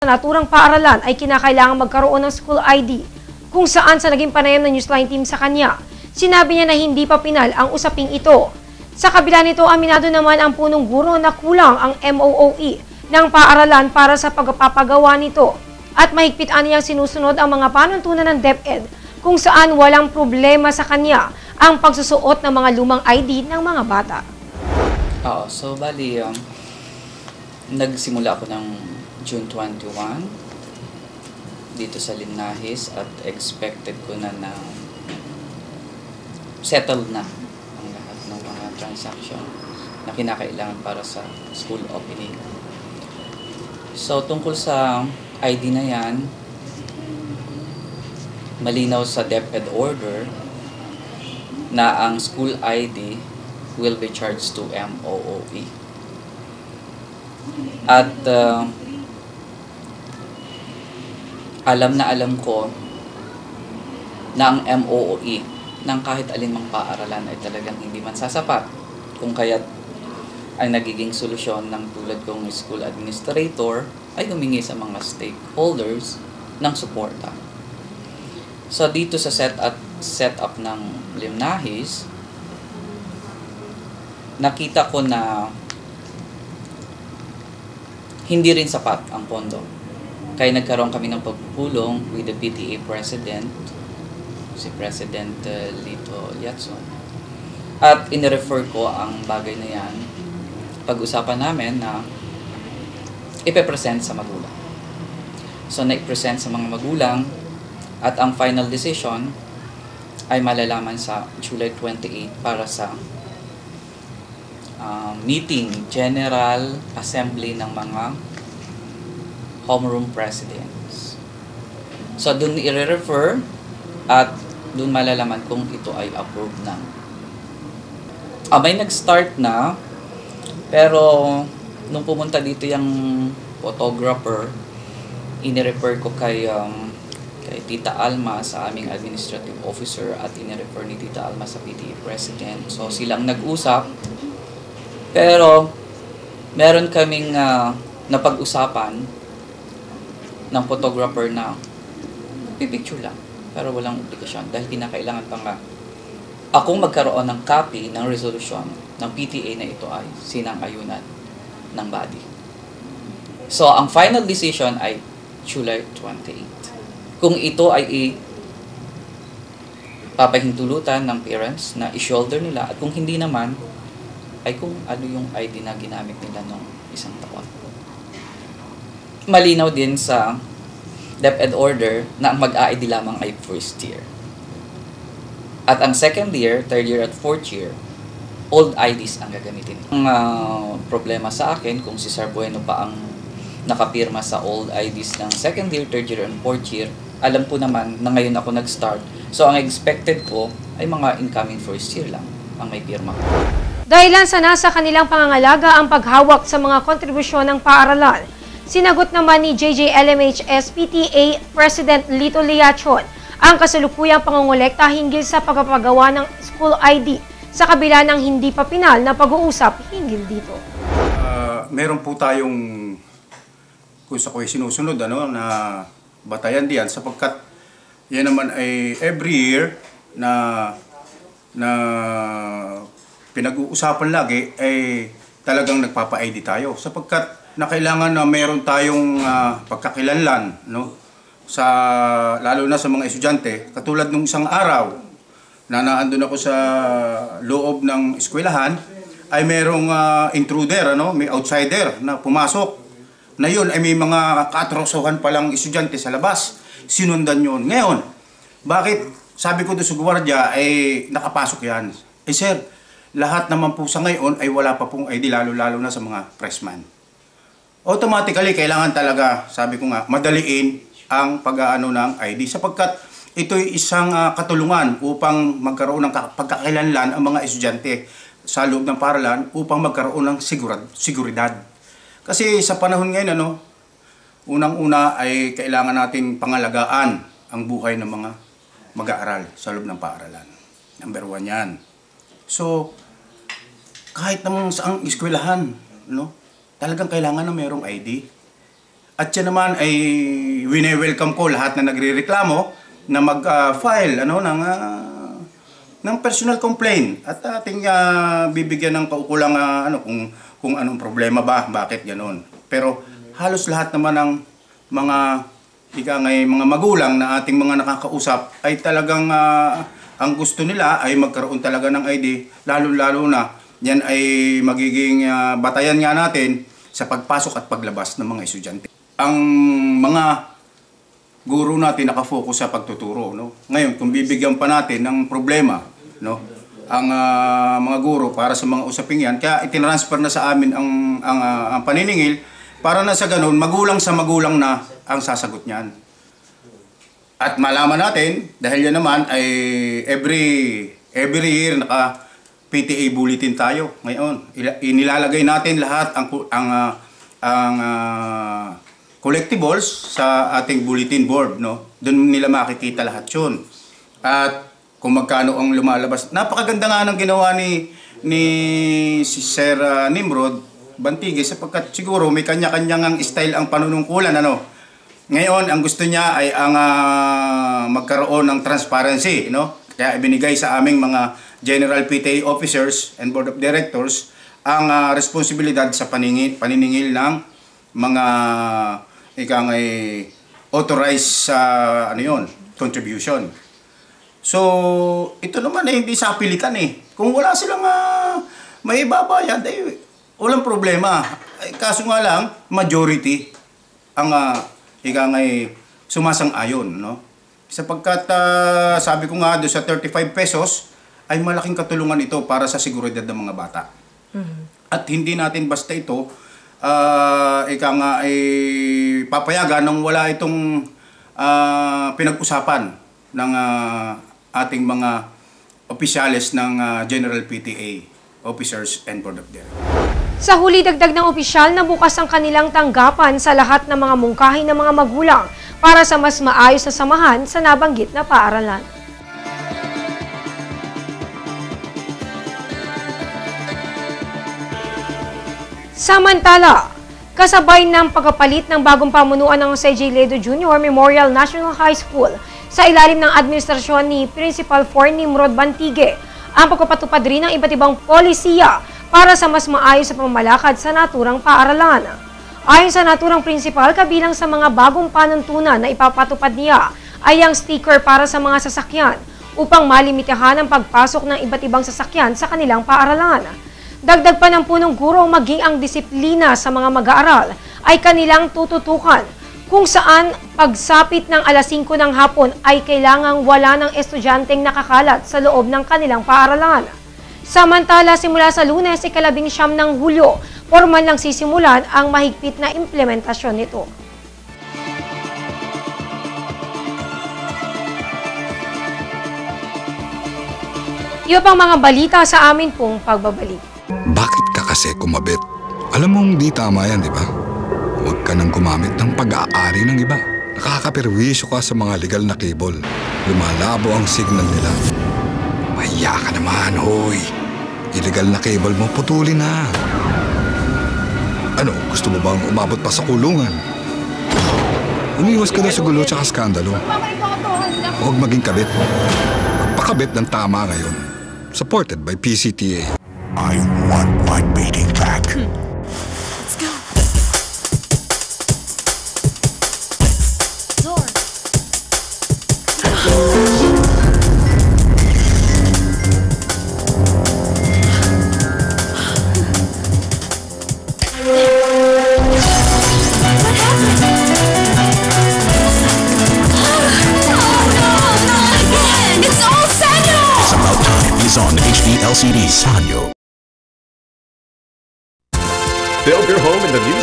naturang paaralan ay kinakailangan magkaroon ng school ID, kung saan sa naging panayam ng Newsline team sa kanya, sinabi niya na hindi pa pinal ang usaping ito. Sa kabila nito, aminado naman ang punong guro na kulang ang MOOE ng paaralan para sa pagpapagawa nito at mahigpit niyang sinusunod ang mga panuntunan ng DepEd kung saan walang problema sa kanya ang pagsusuot ng mga lumang ID ng mga bata. So bali, nagsimula ako ng June 21 dito sa Linahis at expected ko na settled na ang lahat ng mga transaction na kinakailangan para sa school opening. So tungkol sa ID na yan, malinaw sa DepEd order na ang school ID will be charged to MOOE. At alam ko na ang MOOE ng kahit alinmang paaralan ay talagang hindi man sasapat, kung kaya't ay nagiging solusyon ng tulad kong school administrator ay humingi sa mga stakeholders ng suporta. So dito sa setup ng Linahis, nakita ko na hindi rin sapat ang pondo. Kaya nagkaroon kami ng pagpupulong with the PTA President, si President Lito Liatzon. At inirefer ko ang bagay na yan, pag-usapan namin na ipepresent sa magulang. So na-present sa mga magulang at ang final decision ay malalaman sa July 28 para sa meeting, General Assembly ng mga homeroom presidents. So dun i-refer at dun malalaman kung ito ay approved na. May nag-start na, pero nung pumunta dito yung photographer, ini-refer ko kay Tita Alma sa aming administrative officer at ini-refer ni Tita Alma sa PTA President. So silang nag-usap, pero meron kaming napag-usapan ng photographer na pipicture lang, pero walang obligasyon dahil kinakailangan pa nga akong magkaroon ng copy ng resolution ng PTA na ito ay sinang-ayunan ng body. So ang final decision ay July 28. Kung ito ay papahintulutan ng parents na i-shoulder nila at kung hindi naman, ay kung ano yung ID na ginamit nila nung isang taon. Malinaw din sa DepEd order na ang mag-ID lamang ay first year. At ang second year, third year at fourth year, old IDs ang gagamitin. Ang problema sa akin kung si Sir Bueno pa ang nakapirma sa old IDs ng second year, third year, and fourth year, alam ko naman na ngayon ako nag-start. So ang expected ko ay mga incoming first year lang ang may pirma ko. Dahilan sa nasa kanilang pangangalaga ang paghawak sa mga kontribusyon ng paaralan, sinagot naman ni JJLMHS PTA President Lito Liatzon ang kasalukuyang pangongolekta hinggil sa pagpapagawa ng school ID sa kabila ng hindi pa pinal na pag-uusap hinggil dito. Meron po tayong kung sa ko'y sinusunod na batayan diyan sapagkat yan naman ay every year na pinag-uusapan lagi ay talagang nagpapa-ID tayo sapagkat na kailangan na meron tayong pagkakilanlan sa lalo na sa mga estudyante katulad nung isang araw na naandun ako sa loob ng eskwelahan ay merong intruder may outsider na pumasok na yun ay may mga katrosohan palang estudyante sa labas sinundan yun ngayon bakit sabi ko doon sa gwardiya ay nakapasok yan sir lahat naman po sa ngayon ay wala pa pong ID lalo na sa mga freshman. Automatically, kailangan talaga, sabi ko nga, madaliin ang pag-aano ng ID sapagkat ito'y isang katulungan upang magkaroon ng pagkakakilanlan ang mga estudyante sa loob ng paaralan upang magkaroon ng seguridad. Kasi sa panahon ngayon, unang-una ay kailangan natin pangalagaan ang buhay ng mga mag-aaral sa loob ng paaralan. Number 1 yan. So, kahit namang saang eskwelahan, talagang kailangan na mayroong ID. At yan naman ay wine-welcome ko lahat na nagrereklamo na mag-file ng personal complaint at ating bibigyan ng kaukulang kung anong problema ba, bakit ganoon. Pero halos lahat naman ng mga mga magulang na ating mga nakakausap ay talagang ang gusto nila ay magkaroon talaga ng ID, lalo-lalo na yan ay magiging batayan nga natin sa pagpasok at paglabas ng mga estudyante. Ang mga guro natin nakafocus sa pagtuturo, no? Ngayon, kung bibigyan pa natin ng problema, no, ang mga guro para sa mga usaping yan, kaya itinransfer na sa amin ang paniningil para na sa ganun, magulang sa magulang na ang sasagot niyan. At malaman natin, dahil yan naman ay every year naka PTA bulletin tayo. Ngayon, inilalagay natin lahat ang collectibles sa ating bulletin board, no? Doon nila makikita lahat 'yun. At kung magkano ang lumalabas. Napakaganda nga ng ginawa ni si Sir Nimrod Bantige sapagkat siguro may kanya-kanyang style ang panunungkulan, ano. Ngayon, ang gusto niya ay ang magkaroon ng transparency, no? Kaya ibinigay sa aming mga General PTA officers and Board of Directors ang responsibilidad sa paniningil ng mga authorized contribution. So, ito naman ay hindi sa pilitan eh. Kung wala silang may ibabayad, walang problema. Kaso nga lang, majority ang sumasang-ayon, no? Sapagkat sabi ko nga doon sa 35 pesos ay malaking katulungan ito para sa seguridad ng mga bata. At hindi natin basta ito papayagan nang wala itong pinag-usapan ng ating mga opisyales ng General PTA officers and Board of Directors. Sa huli, dagdag ng opisyal na bukas ang kanilang tanggapan sa lahat ng mga mungkahi ng mga magulang para sa mas maayos na samahan sa nabanggit na paaralan. Samantala, kasabay ng pagpapalit ng bagong pamunuan ng Jose J. Ledo Jr. Memorial National High School sa ilalim ng administrasyon ni Principal 4 Nimrod Bantige, ang pagpapatupad rin ng iba't ibang polisiya para sa mas maayos na pamamalakad sa naturang paaralan. Ayon sa naturang principal, kabilang sa mga bagong panuntunan na ipapatupad niya ay ang sticker para sa mga sasakyan upang malimitahan ang pagpasok ng iba't ibang sasakyan sa kanilang paaralan. Dagdag pa ng punong guro, maging ang disiplina sa mga mag-aaral ay kanilang tututukan kung saan pagsapit ng alas 5 ng hapon ay kailangang wala ng estudyanteng nakakalat sa loob ng kanilang paaralan. Samantala, simula sa Lunes, 19 ng Hulyo, formal lang sisimulan ang mahigpit na implementasyon nito. Iba pang mga balita sa amin pong pagbabalik. Bakit ka kasi kumabit? Alam mong di tama yan, di ba? Huwag ka nang gumamit ng pag-aari ng iba. Nakakaperwisyo ka sa mga legal na cable. Lumalabo ang signal nila. Mahiya ka naman, hoy. Illegal na cable mo, putulin na. Ano, gusto mo bang umabot pa sa kulungan? Umiwas ka na sa gulo tsaka skandalo. Huwag maging kabit. Magpakabit ng tama ngayon. Supported by PCTA. I want my beating back. Let's go. Door. It's all Sanyo! It's about time. He's on HD LCD Sanyo. Build your home in the new